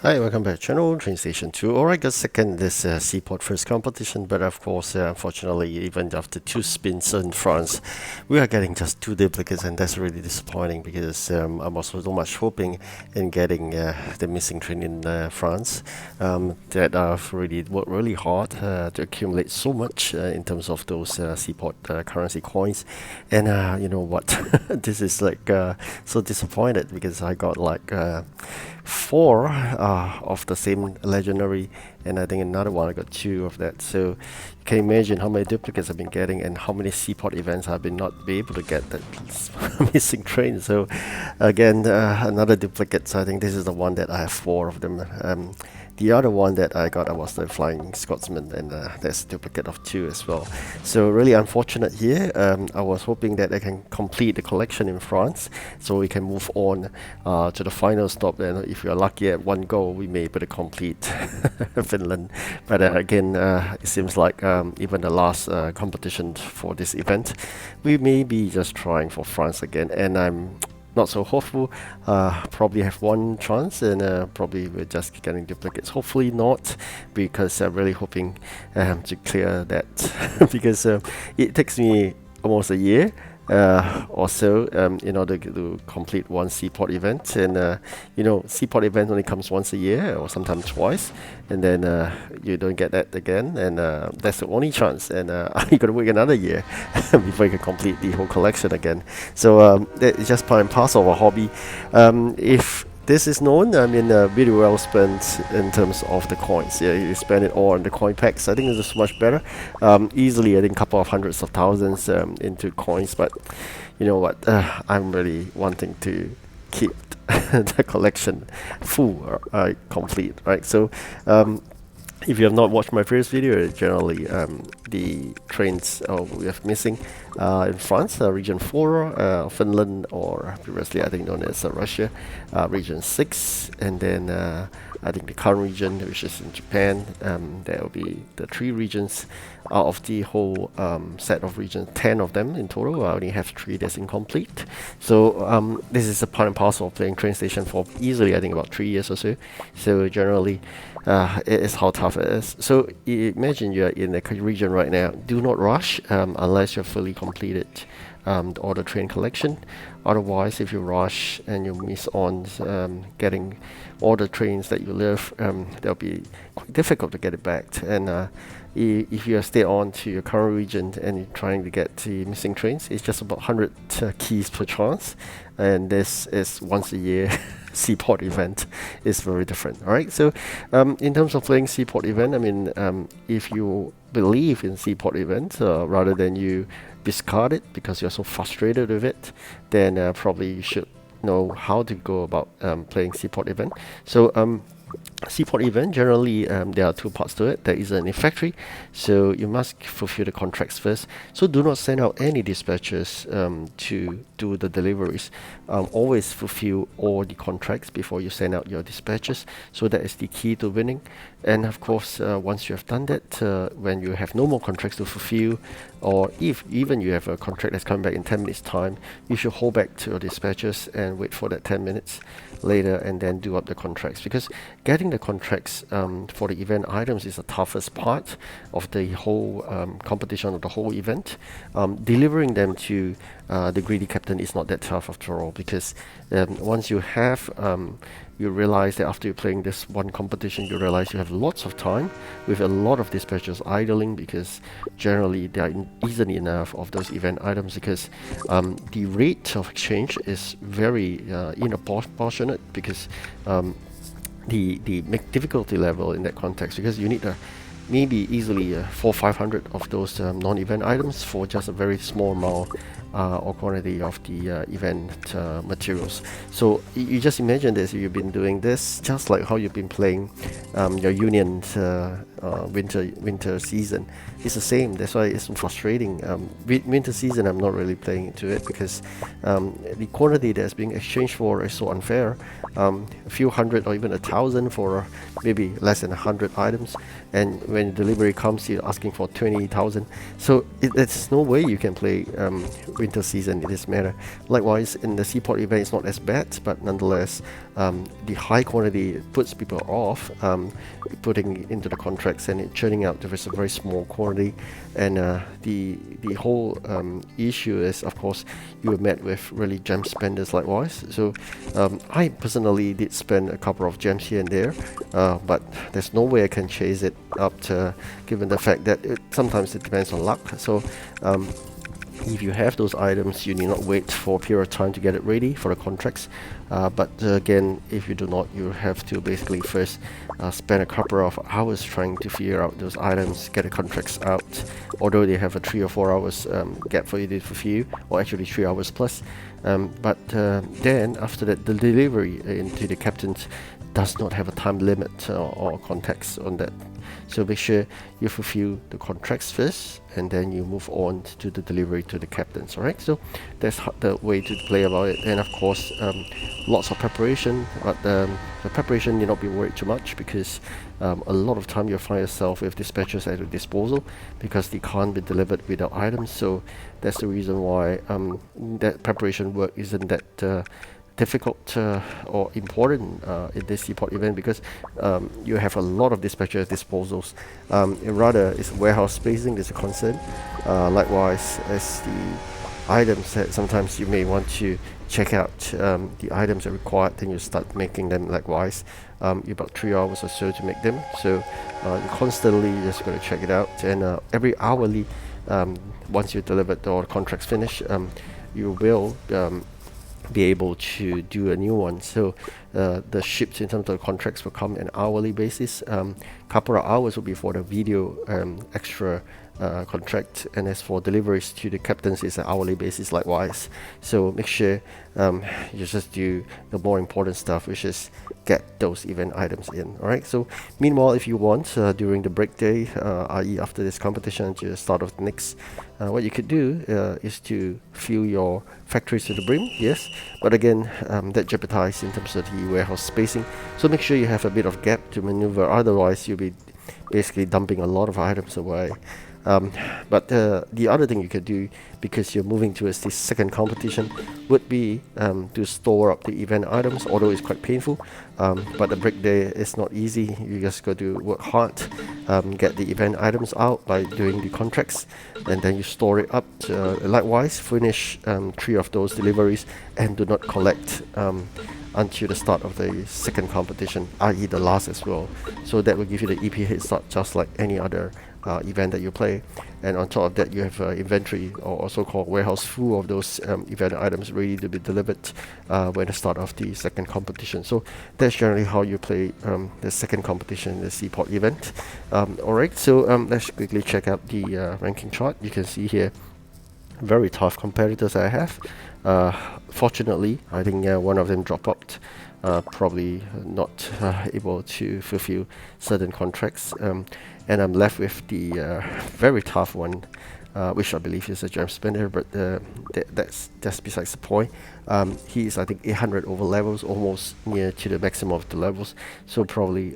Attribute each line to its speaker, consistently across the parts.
Speaker 1: Hi, welcome back to channel TrainStation2. Alright, got second this Seaport first competition, but of course, unfortunately, even after two spins in France, we are getting just two duplicates, and that's really disappointing because I was so much hoping in getting the missing train in France. That I've really worked really hard to accumulate so much in terms of those Seaport currency coins, and you know what, this is like so disappointed because I got like four of the same legendary, and I think another one I got two of that. So you can imagine how many duplicates I've been getting and how many seaport events I've been not be able to get that missing train. So again, another duplicate. So I think this is the one that I have four of them. The other one that I got was the Flying Scotsman, and that's a duplicate of two as well. So really unfortunate here. I was hoping that I can complete the collection in France, so we can move on to the final stop. Then, if we are lucky at one go, we may be able to complete Finland. But again, it seems like even the last competition for this event, we may be just trying for France again, and I'm not so hopeful. Probably have one chance, and probably we're just getting duplicates. Hopefully not, because I'm really hoping to clear that because it takes me almost a year or so in order to complete one Seaport event, and you know, Seaport event only comes once a year or sometimes twice, and then you don't get that again, and that's the only chance, and you gotta wait another year before you can complete the whole collection again. So it's just part and parcel of a hobby. If this is known, I mean, really well spent in terms of the coins. Yeah, you spend it all on the coin packs. I think this is much better. Easily, I think, a couple of hundreds of thousands into coins. But you know what? I'm really wanting to keep the collection full, complete, right? So if you have not watched my previous video, generally the trains we have missing in France, region 4, Finland, or previously I think known as Russia, region 6, and then I think the current region, which is in Japan. There will be the 3 regions out of the whole set of regions, 10 of them in total. I only have 3 that's incomplete. So this is a part and parcel of playing Train Station for easily, I think, about 3 years or so. So generally, it is how tough it is. So imagine you're in a region right now. Do not rush unless you're fully completed all the train collection. Otherwise, if you rush and you miss on getting all the trains that you love, they'll be quite difficult to get it back. And if you stay on to your current region and you're trying to get the missing trains, it's just about 100 keys per chance, and this is once a year. Seaport event is very different. All right, so in terms of playing Seaport event, I mean, if you believe in Seaport event rather than you discard it because you're so frustrated with it, then probably you should know how to go about playing Seaport event. So Seaport event, generally there are 2 parts to it. There is an factory, so you must fulfill the contracts first. So do not send out any dispatches to do the deliveries. Always fulfill all the contracts before you send out your dispatches. So that is the key to winning. And of course, once you have done that, when you have no more contracts to fulfill, or if even you have a contract that's coming back in 10 minutes time, you should hold back to your dispatches and wait for that 10 minutes later, and then do up the contracts, because getting the contracts for the event items is the toughest part of the whole competition, of the whole event. Delivering them to the greedy captain is not that tough after all, because once you have you realize that after you're playing this one competition, you realize you have lots of time with a lot of dispatches idling, because generally there are easily enough of those event items, because the rate of exchange is very proportionate, because the difficulty level in that context, because you need maybe easily 400-500 of those non-event items for just a very small amount or quantity of the event materials. So you just imagine this, you've been doing this just like how you've been playing your Union winter season. It's the same. That's why it's so frustrating. Winter season, I'm not really playing into it, because the quantity that's being exchanged for is so unfair. A few hundred or even 1,000 for maybe less than 100 items, and when delivery comes, you're asking for 20,000. So there's no way you can play winter season in this manner. Likewise, in the Seaport event, it's not as bad, but nonetheless, the high quantity puts people off putting into the contracts and it churning out to a very small quantity. And the whole issue is, of course, you were met with really gem spenders likewise. So I personally did spend a couple of gems here and there, but there's no way I can chase it up to, given the fact that sometimes it depends on luck. So if you have those items, you need not wait for a period of time to get it ready for the contracts. But again, if you do not, you have to basically first spend a couple of hours trying to figure out those items, get the contracts out, although they have a 3 or 4 hours gap for you to fulfill, or actually 3 hours plus. But then after that, the delivery into the captains does not have a time limit or context on that. So make sure you fulfill the contracts first, and then you move on to the delivery to the captains. Alright, so that's the way to play about it. And of course, lots of preparation, but the preparation need not be worried too much, because a lot of time you'll find yourself with dispatchers at your disposal because they can't be delivered without items. So that's the reason why that preparation work isn't that difficult or important in this Seaport event, because you have a lot of dispatcher disposals. Rather, it's warehouse spacing is a concern. Likewise, as the items that sometimes you may want to check out the items that are required, then you start making them. Likewise, you about 3 hours or so to make them. So you constantly just got to check it out, and every hourly, once you delivered or the contracts finish, you will be able to do a new one. So the ships in terms of the contracts will come an hourly basis. Couple of hours will be for the video extra contract, and as for deliveries to the captains, it's an hourly basis likewise. So make sure you just do the more important stuff, which is get those event items in. Alright, so meanwhile, if you want during the break day, i.e. after this competition to the start of the next, what you could do is to fill your factories to the brim, yes, but again, that jeopardizes in terms of the warehouse spacing. So make sure you have a bit of gap to maneuver, otherwise you'll be basically dumping a lot of items away. But the other thing you could do, because you're moving towards this second competition, would be to store up the event items, although it's quite painful. But the break day is not easy. You just got to work hard, get the event items out by doing the contracts, and then you store it up. Likewise, finish 3 of those deliveries and do not collect until the start of the second competition, i.e. the last as well. So that will give you the EP head start just like any other event that you play. And on top of that, you have inventory, or so-called warehouse, full of those event items ready to be delivered when the start of the second competition. So that's generally how you play the second competition, the Seaport event. Alright, so let's quickly check out the ranking chart. You can see here very tough competitors I have. Fortunately, I think one of them dropped out, probably not able to fulfill certain contracts, and I'm left with the very tough one, which I believe is a gem spender, but that's besides the point. He is, I think, 800 over levels, almost near to the maximum of the levels, so probably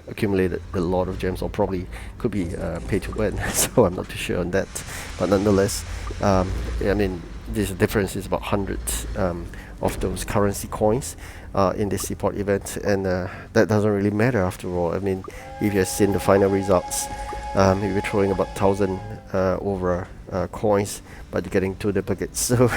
Speaker 1: accumulated a lot of gems, or probably could be pay to win. So I'm not too sure on that, but nonetheless, I mean, this difference is about 100 of those currency coins in this Seaport event, and that doesn't really matter after all. I mean, if you've seen the final results, you're throwing about 1,000 over coins, but you're getting 2 duplicates. So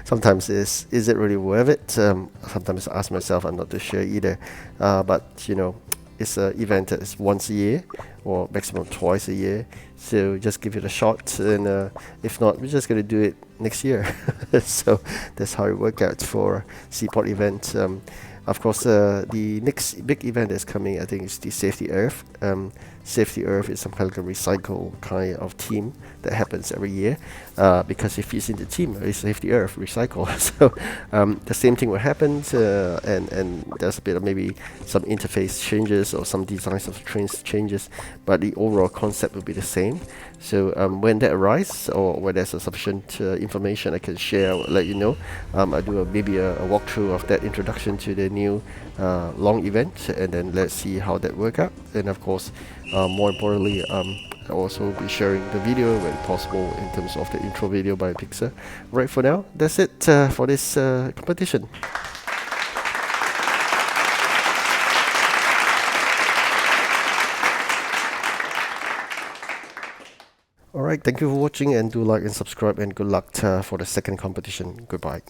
Speaker 1: sometimes is it really worth it? Sometimes I ask myself, I'm not too sure either. But you know, it's an event that is once a year, or maximum twice a year. So just give it a shot, and if not, we're just gonna do it next year. So that's how it works out for Seaport event. Of course, the next big event that's coming, I think, is the Safety Earth. Safety Earth is some kind of a recycle kind of theme that happens every year, because it fits in the theme, it's Safety Earth, recycle. So the same thing will happen, and there's a bit of maybe some interface changes or some designs of trains changes, but the overall concept will be the same. So when that arises, or when there's a sufficient information I can share, I will let you know. I do maybe a walkthrough of that introduction to the new long event, and then let's see how that works out. And of course, more importantly, I'll also be sharing the video when possible in terms of the intro video by Pixar. Right, for now, that's it for this competition. Alright, thank you for watching, and do like and subscribe, and good luck for the second competition. Goodbye.